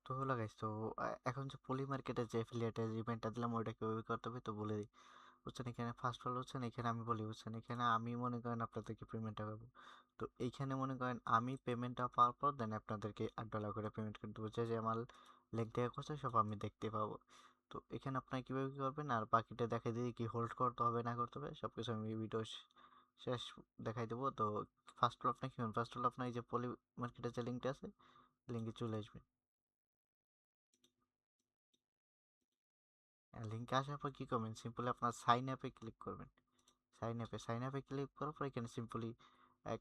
তো হলো গাইস, তো এখন যে পলি মার্কেটে যে অ্যাফিলিয়েটের ইভেন্টটা দিলাম ওইটা কিভাবে করতে হবে তো বলে দিই। বুঝছেন, এখানে ফার্স্ট অল হচ্ছেন, এখানে আমি বলি বুঝছেন, এখানে আমি মনে করেন আপনাদেরকে পেমেন্টটা পাবো। তো এইখানে মনে করেন আমি পেমেন্টটা পাওয়ার পর দেন আপনাদেরকে $8 করে পেমেন্ট করতে হবে, যে আমার লেগ থেকে করছে সব আমি দেখতে পাবো। তো এখানে আপনার কীভাবে কী করবেন আর বাকিটা দেখাই দিয়ে কি হোল্ড করতে হবে না করতে হবে সব কিছু আমি ভিডিও শেষ দেখাই দেবো। তো ফার্স্ট অল আপনার কী করবেন, ফার্স্ট অল আপনার এই যে পলি মার্কেটের যে লিঙ্কটা আছে লিঙ্কে চলে আসবেন। লিঙ্কে আসার পর কী করবেন, সিম্পলি আপনার সাইন অ্যাপে ক্লিক করবেন। সাইন অ্যাপে ক্লিক করার পর এখানে সিম্পলি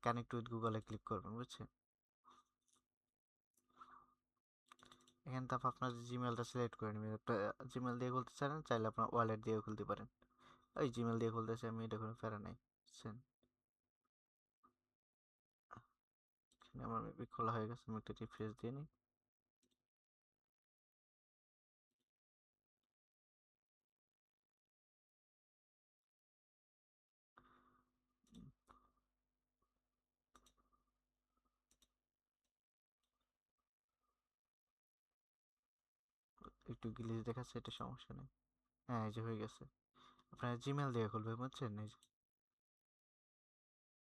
কানেক্ট উইথ গুগলে ক্লিক করবেন, বুঝছেন। এখানে তারপর আপনার জিমেলটা সিলেক্ট করে নেবেন। একটা জিমেল দিয়ে খুলতে চান, চাইলে আপনার ওয়ালেট দিয়েও খুলতে পারেন। ওই জিমেল দিয়ে খুলতেছে আমি, এটা কোনো প্যারা নাই, বুঝছেন। এখানে আমার মেবি খোলা হয়ে গেছে, আমি একটা রিফ্রেশ দিয়ে নিই। একটু গ্লিচ দেখাচ্ছে, এটা সমস্যা নেই। হ্যাঁ, এই যে হয়ে গেছে। আপনার জিমেল দিয়ে খুলবে, বুঝছেন। এই যে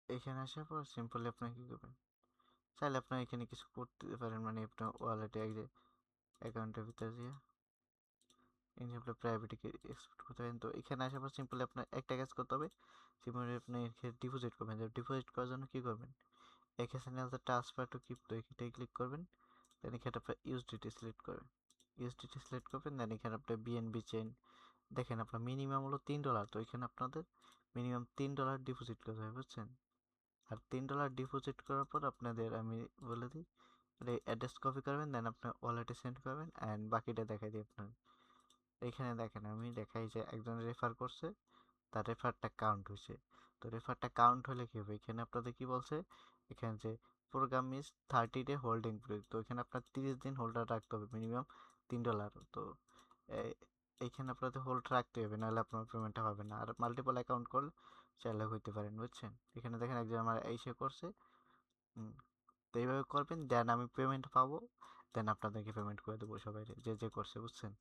এখানে আসার পর সিম্পলি আপনি কী করবেন, চাইলে আপনার এখানে কিছু করতে পারেন, মানে আপনার ওয়ালেটে এক যে অ্যাকাউন্টের ভিতরে দিয়ে এনএবল প্রাইভেটকে এক্সপোর্ট করতে পারেন। তো এখানে আসার পর সিম্পলি আপনার একটা কাজ করতে হবে, সিম্পলি আপনি এখানে ডিপোজিট করবেন। ডিপোজিট করার জন্য কী করবেন, এখানে আছে ট্রান্সফার টু ক্রিপ্টো, এখানে ক্লিক করবেন। দেন এখানে আপনার ইউএসডিটি সিলেক্ট করবেন। ইউএসডিটি সিলেক্ট করবেন, দেন এখানে আপনার বিএনবি চেন দেখেন, আপনার মিনিমাম হলো $3। তো এখানে আপনাদের মিনিমাম $3 ডিপোজিট করতে হবে, বুঝছেন। আর $3 ডিপোজিট করার পর আপনাদের আমি বলে দিই, অ্যাড্রেস কপি করবেন, দেন আপনার ওয়ালেটে সেন্ড করবেন অ্যান্ড বাকিটা দেখাই দিই আপনার। এইখানে দেখেন আমি দেখাই যে একজন রেফার করছে, তার রেফারটা কাউন্ট হয়েছে। তো রেফারটা কাউন্ট হলে কী হবে, এখানে আপনাদের কী বলছে, এখানে যে programme is 30 day holding period. তো এখানে আপনার 30 দিন হোল্ডার রাখতে হবে, মিনিমাম $3। তো এইখানে আপনাদের হোল্ড রাখতে হবে, নাহলে আপনার পেমেন্টটা হবে না। আর মাল্টিপল অ্যাকাউন্ট করলে চাইলে হইতে পারেন, বুঝছেন। এখানে দেখেন একজন আমার এসে করছে। তো এইভাবে করবেন, দেন আমি পেমেন্ট পাবো, দেন আপনাদেরকে পেমেন্ট করে দেবো সবাই যে যে করছে, বুঝছেন।